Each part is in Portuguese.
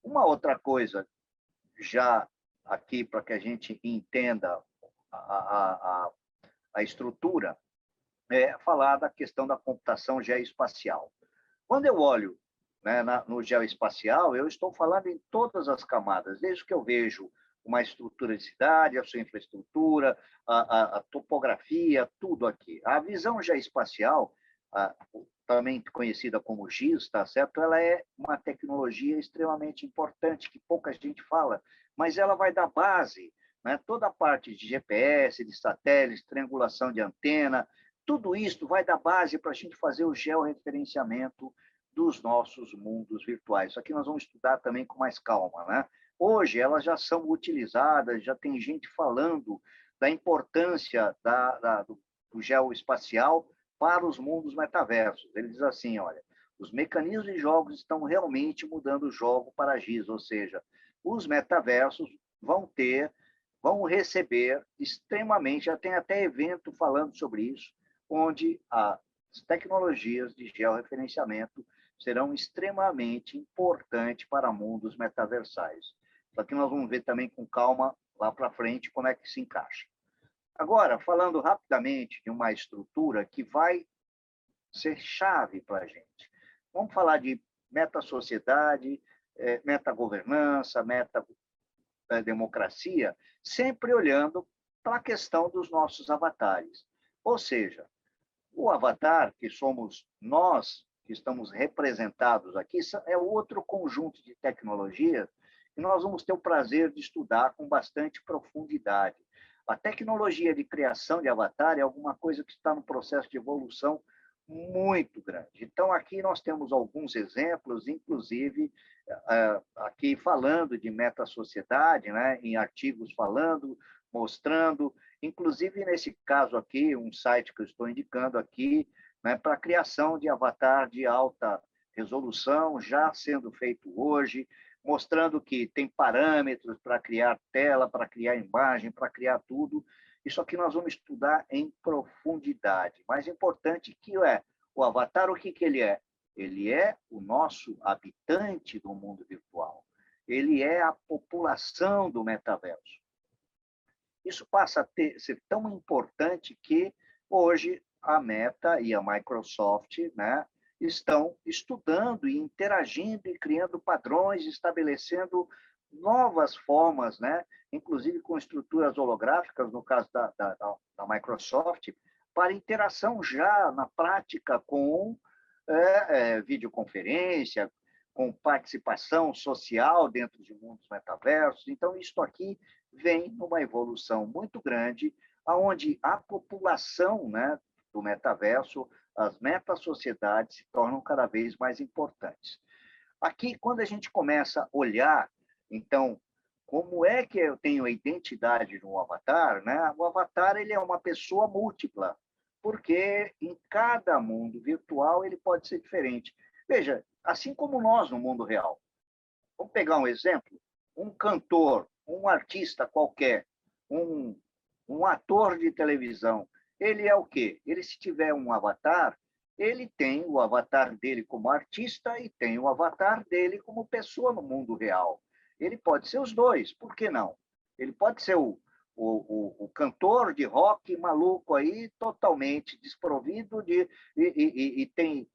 Uma outra coisa, já aqui para que a gente entenda a estrutura, é falar da questão da computação geoespacial. Quando eu olho, né, no geoespacial, eu estou falando em todas as camadas, desde que eu vejo uma estrutura de cidade, a sua infraestrutura, a topografia, tudo aqui. A visão geoespacial, também conhecida como GIS, tá certo? Ela é uma tecnologia extremamente importante, que pouca gente fala, mas ela vai dar base, né? Toda a parte de GPS, de satélites, triangulação de antena, tudo isso vai dar base para a gente fazer o georreferenciamento dos nossos mundos virtuais. Isso aqui nós vamos estudar também com mais calma, né? Hoje, elas já são utilizadas, já tem gente falando da importância do geoespacial para os mundos metaversos. Ele diz assim, olha, os mecanismos de jogos estão realmente mudando o jogo para GIS, ou seja, os metaversos vão receber extremamente, já tem até evento falando sobre isso, onde as tecnologias de georreferenciamento serão extremamente importantes para mundos metaversais. Só que nós vamos ver também com calma lá para frente como é que se encaixa. Agora, falando rapidamente de uma estrutura que vai ser chave para a gente. Vamos falar de meta-sociedade, meta-governança, meta-democracia, sempre olhando para a questão dos nossos avatares. Ou seja, o avatar, que somos nós, que estamos representados aqui, é outro conjunto de tecnologias que nós vamos ter o prazer de estudar com bastante profundidade. A tecnologia de criação de avatar é alguma coisa que está no processo de evolução muito grande. Então, aqui nós temos alguns exemplos, inclusive, aqui falando de meta-sociedade, né, em artigos falando, mostrando, inclusive nesse caso aqui, um site que eu estou indicando aqui, né, para a criação de avatar de alta resolução, já sendo feito hoje, mostrando que tem parâmetros para criar tela, para criar imagem, para criar tudo. Isso aqui nós vamos estudar em profundidade. Mais importante que é o avatar, o que ele é? Ele é o nosso habitante do mundo virtual. Ele é a população do metaverso. Isso passa a ser tão importante que hoje a Meta e a Microsoft, né, estão estudando e interagindo e criando padrões, estabelecendo novas formas, né, inclusive com estruturas holográficas, no caso da Microsoft, para interação já na prática com videoconferência, com participação social dentro de mundos metaversos. Então, isso aqui vem numa evolução muito grande, onde a população, né, do metaverso, as metasociedades se tornam cada vez mais importantes. Aqui, quando a gente começa a olhar, então, como é que eu tenho a identidade no avatar, né? O avatar ele é uma pessoa múltipla, porque em cada mundo virtual ele pode ser diferente. Veja, assim como nós no mundo real. Vamos pegar um exemplo, um cantor, um artista qualquer, um ator de televisão, ele é o quê? Ele, se tiver um avatar, ele tem o avatar dele como artista e tem o avatar dele como pessoa no mundo real. Ele pode ser os dois, por que não? Ele pode ser o cantor de rock maluco aí, totalmente desprovido e tem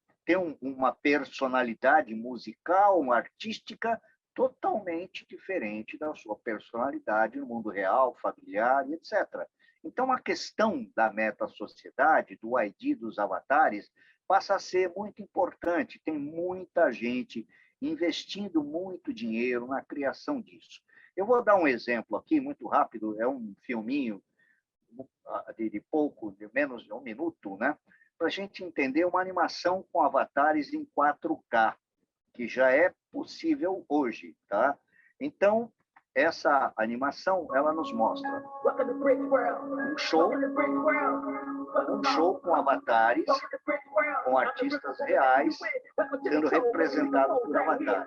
uma personalidade musical, artística, totalmente diferente da sua personalidade no mundo real, familiar, etc. Então, a questão da meta-sociedade, do ID dos avatares, passa a ser muito importante. Tem muita gente investindo muito dinheiro na criação disso. Eu vou dar um exemplo aqui, muito rápido, é um filminho de menos de um minuto, né? Para a gente entender uma animação com avatares em 4K, que já é possível hoje, tá? Então, essa animação, ela nos mostra um show com avatares, com artistas reais, sendo representados por avatares.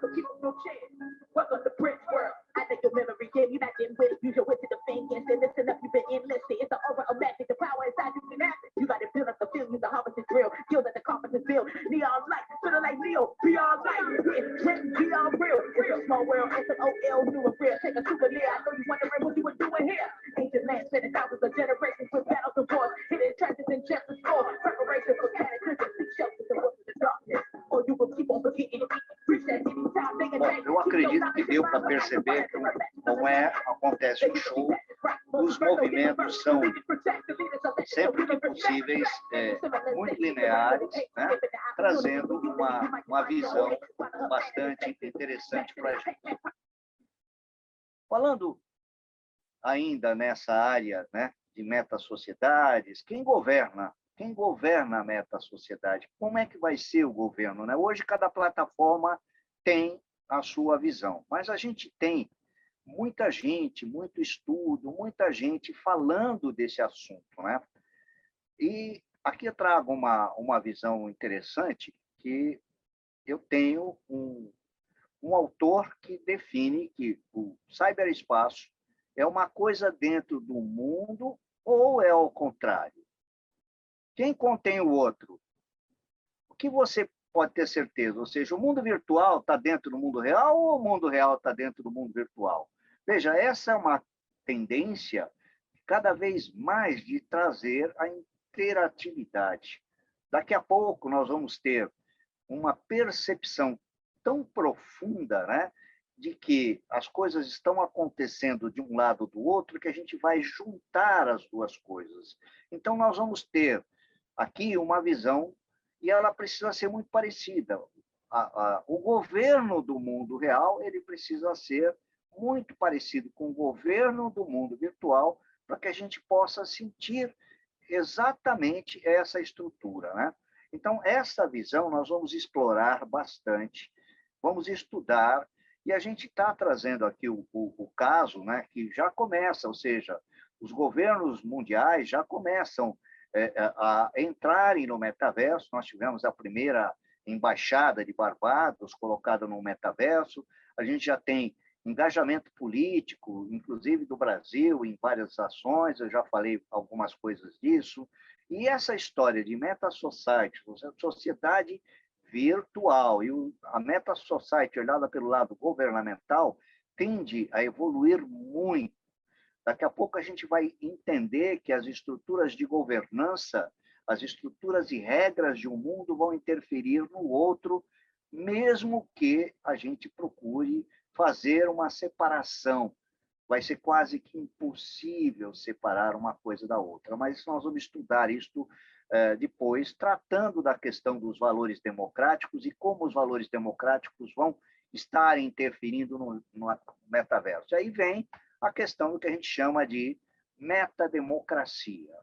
world, SOL, new and rare. Take a souvenir. I know you wondering what you were doing here. Ancient land, spending thousands of generations with battles and wars, hidden treasures and chests of score. Preparation for cataclysm, seek shelters and works of the darkness. Or you will keep on forgetting it. Reach that hitting time, make a Bom, eu acredito que deu para perceber que não é acontece um show, os movimentos são sempre que possíveis muito lineares, né? Trazendo uma visão bastante interessante para a gente. Falando ainda nessa área, né, de metasociedades, quem governa a metasociedade? Como é que vai ser o governo, né? Hoje, cada plataforma tem a sua visão, mas a gente tem muita gente, muito estudo, muita gente falando desse assunto, né? E aqui eu trago uma visão interessante, que eu tenho um autor que define que o ciberespaço é uma coisa dentro do mundo ou é ao contrário? Quem contém o outro? O que você pode ter certeza? Ou seja, o mundo virtual está dentro do mundo real ou o mundo real está dentro do mundo virtual? Veja, essa é uma tendência cada vez mais de trazer a interatividade. Daqui a pouco nós vamos ter uma percepção tão profunda, né, de que as coisas estão acontecendo de um lado ou do outro, que a gente vai juntar as duas coisas. Então, nós vamos ter aqui uma visão, e ela precisa ser muito parecida. O governo do mundo real ele precisa ser muito parecido com o governo do mundo virtual, para que a gente possa sentir exatamente essa estrutura, né? Então, essa visão nós vamos explorar bastante, vamos estudar, e a gente está trazendo aqui o caso, né, que já começa, ou seja, os governos mundiais já começam a entrarem no metaverso. Nós tivemos a primeira embaixada de Barbados colocada no metaverso, a gente já tem engajamento político, inclusive do Brasil, em várias ações, eu já falei algumas coisas disso. E essa história de meta-society, sociedade virtual, e a meta-society, olhada pelo lado governamental, tende a evoluir muito. Daqui a pouco a gente vai entender que as estruturas de governança, as estruturas e regras de um mundo vão interferir no outro, mesmo que a gente procure fazer uma separação. Vai ser quase que impossível separar uma coisa da outra, mas nós vamos estudar isto depois, tratando da questão dos valores democráticos e como os valores democráticos vão estar interferindo no metaverso. Aí vem a questão do que a gente chama de metademocracia.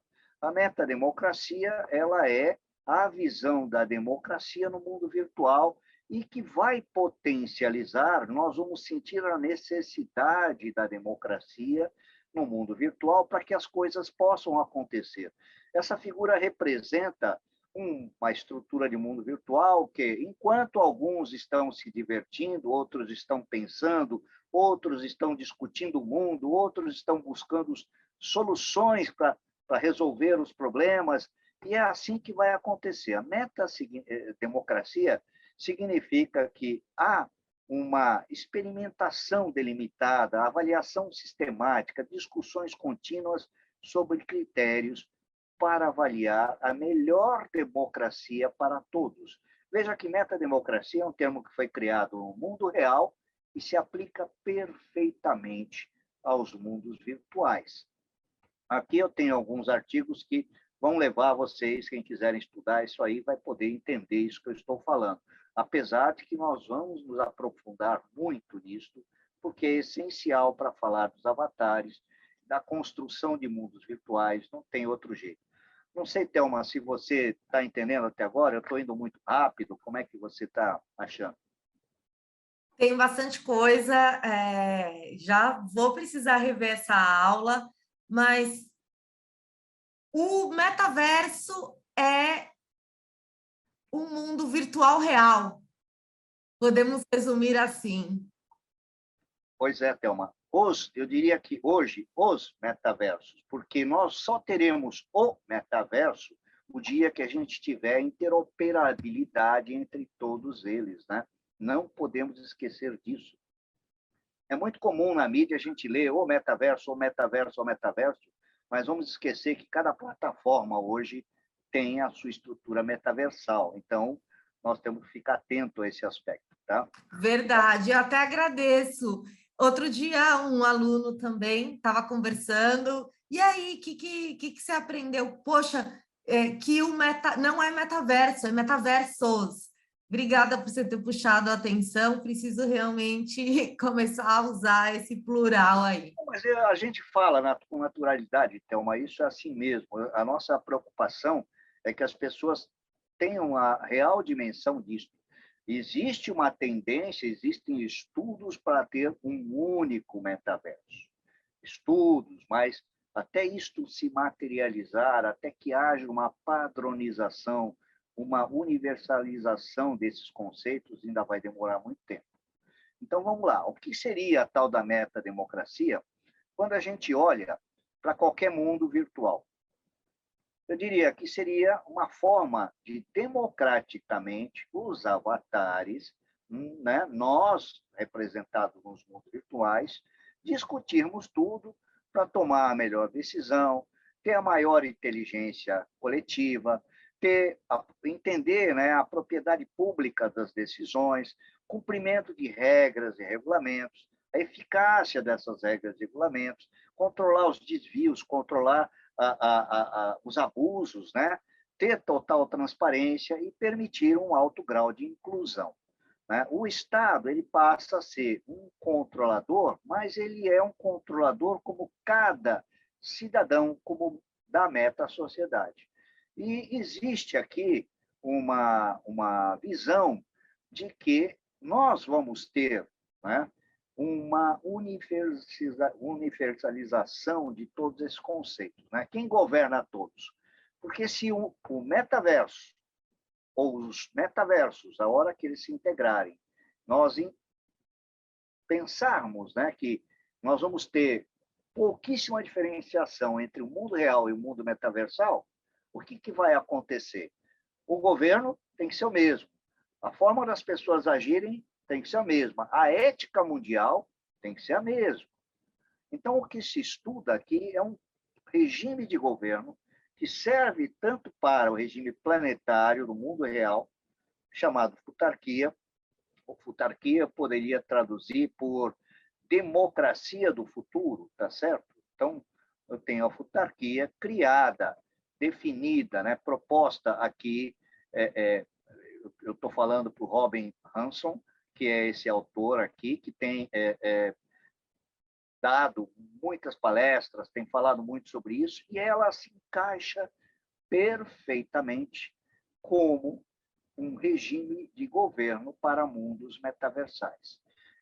A metademocracia ela é a visão da democracia no mundo virtual, e que vai potencializar, nós vamos sentir a necessidade da democracia no mundo virtual para que as coisas possam acontecer. Essa figura representa uma estrutura de mundo virtual que, enquanto alguns estão se divertindo, outros estão pensando, outros estão discutindo o mundo, outros estão buscando soluções para resolver os problemas, e é assim que vai acontecer. A metademocracia significa que há uma experimentação delimitada, avaliação sistemática, discussões contínuas sobre critérios para avaliar a melhor democracia para todos. Veja que metademocracia é um termo que foi criado no mundo real e se aplica perfeitamente aos mundos virtuais. Aqui eu tenho alguns artigos que vão levar vocês, quem quiserem estudar isso aí, vai poder entender isso que eu estou falando. Apesar de que nós vamos nos aprofundar muito nisso, porque é essencial para falar dos avatares, da construção de mundos virtuais, não tem outro jeito. Não sei, Thelma, se você está entendendo até agora, eu estou indo muito rápido, como é que você está achando? Tem bastante coisa, já vou precisar rever essa aula, mas o metaverso é um mundo virtual real. Podemos resumir assim. Pois é, Thelma. Eu diria que hoje, os metaversos, porque nós só teremos o metaverso o dia que a gente tiver interoperabilidade entre todos eles, né? Não podemos esquecer disso. É muito comum na mídia a gente ler ou metaverso, ou metaverso, ou metaverso, mas vamos esquecer que cada plataforma hoje tem a sua estrutura metaversal. Então, nós temos que ficar atento a esse aspecto, tá? Verdade, eu até agradeço. Outro dia, um aluno também estava conversando, e aí, o que você aprendeu? Poxa, que o meta não é metaverso, é metaversos. Obrigada por você ter puxado a atenção, preciso realmente começar a usar esse plural aí. Mas a gente fala com naturalidade, Thelma, isso é assim mesmo. A nossa preocupação é que as pessoas tenham a real dimensão disso. Existe uma tendência, existem estudos para ter um único metaverso. Estudos, mas até isto se materializar, até que haja uma padronização, uma universalização desses conceitos, ainda vai demorar muito tempo. Então, vamos lá. O que seria a tal da metademocracia quando a gente olha para qualquer mundo virtual? Eu diria que seria uma forma de, democraticamente, os avatares, né, nós, representados nos mundos virtuais, discutirmos tudo para tomar a melhor decisão, ter a maior inteligência coletiva, entender, né, a propriedade pública das decisões, cumprimento de regras e regulamentos, a eficácia dessas regras e regulamentos, controlar os desvios, controlar os abusos, né? Ter total transparência e permitir um alto grau de inclusão. Né? O Estado ele passa a ser um controlador, mas ele é um controlador como cada cidadão, como da meta-sociedade. E existe aqui uma visão de que nós vamos ter, né, uma universalização de todos esses conceitos. Né? Quem governa todos? Porque se o metaverso, ou os metaversos, a hora que eles se integrarem, nós pensarmos, né, que nós vamos ter pouquíssima diferenciação entre o mundo real e o mundo metaversal, o que vai acontecer? O governo tem que ser o mesmo. A forma das pessoas agirem tem que ser a mesma. A ética mundial tem que ser a mesma. Então, o que se estuda aqui é um regime de governo que serve tanto para o regime planetário do mundo real, chamado futarquia. O futarquia poderia traduzir por democracia do futuro, tá certo? Então, eu tenho a futarquia criada, definida, né, proposta aqui. Eu estou falando para o Robin Hanson, que é esse autor aqui, que tem dado muitas palestras, tem falado muito sobre isso, e ela se encaixa perfeitamente como um regime de governo para mundos metaversais.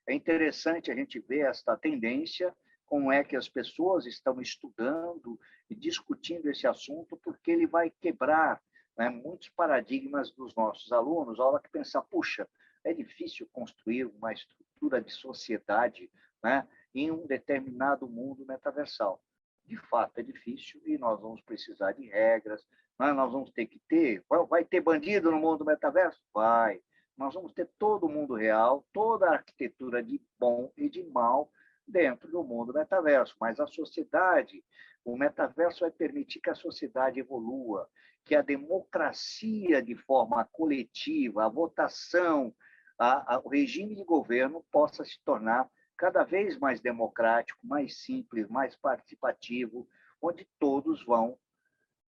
É interessante a gente ver esta tendência, como é que as pessoas estão estudando e discutindo esse assunto, porque ele vai quebrar, né, muitos paradigmas dos nossos alunos, a hora que pensar, puxa, é difícil construir uma estrutura de sociedade, né, em um determinado mundo metaversal. De fato, é difícil e nós vamos precisar de regras, né? Nós vamos ter que ter... Vai ter bandido no mundo metaverso? Vai. Nós vamos ter todo o mundo real, toda a arquitetura de bom e de mal dentro do mundo metaverso. Mas a sociedade, o metaverso vai permitir que a sociedade evolua, que a democracia de forma coletiva, a votação, o regime de governo possa se tornar cada vez mais democrático, mais simples, mais participativo, onde todos vão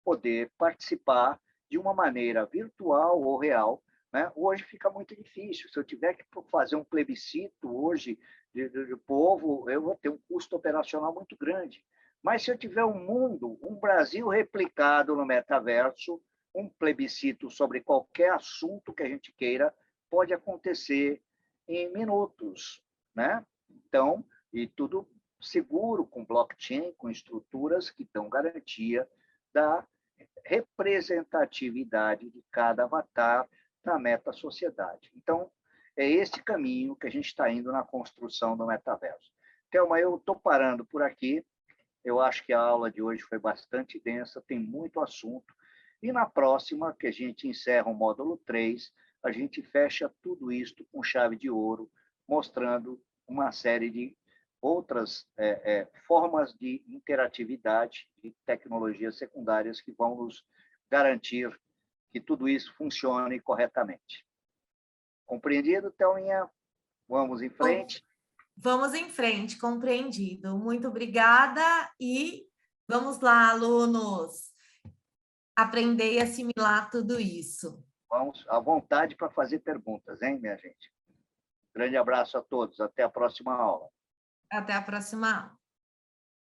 poder participar de uma maneira virtual ou real. Né? Hoje fica muito difícil. Se eu tiver que fazer um plebiscito hoje de povo, eu vou ter um custo operacional muito grande. Mas se eu tiver um mundo, um Brasil replicado no metaverso, um plebiscito sobre qualquer assunto que a gente queira, pode acontecer em minutos, né? Então, e tudo seguro, com blockchain, com estruturas que dão garantia da representatividade de cada avatar na meta-sociedade. Então, é esse caminho que a gente está indo na construção do metaverso. Thelma, eu estou parando por aqui. Eu acho que a aula de hoje foi bastante densa, tem muito assunto. E na próxima, que a gente encerra o módulo 3, a gente fecha tudo isto com chave de ouro, mostrando uma série de outras formas de interatividade e tecnologias secundárias que vão nos garantir que tudo isso funcione corretamente. Compreendido, Thelminha? Vamos em frente. Vamos em frente, compreendido. Muito obrigada e vamos lá, alunos, aprender e assimilar tudo isso. Vamos à vontade para fazer perguntas, hein, minha gente? Grande abraço a todos. Até a próxima aula. Até a próxima aula.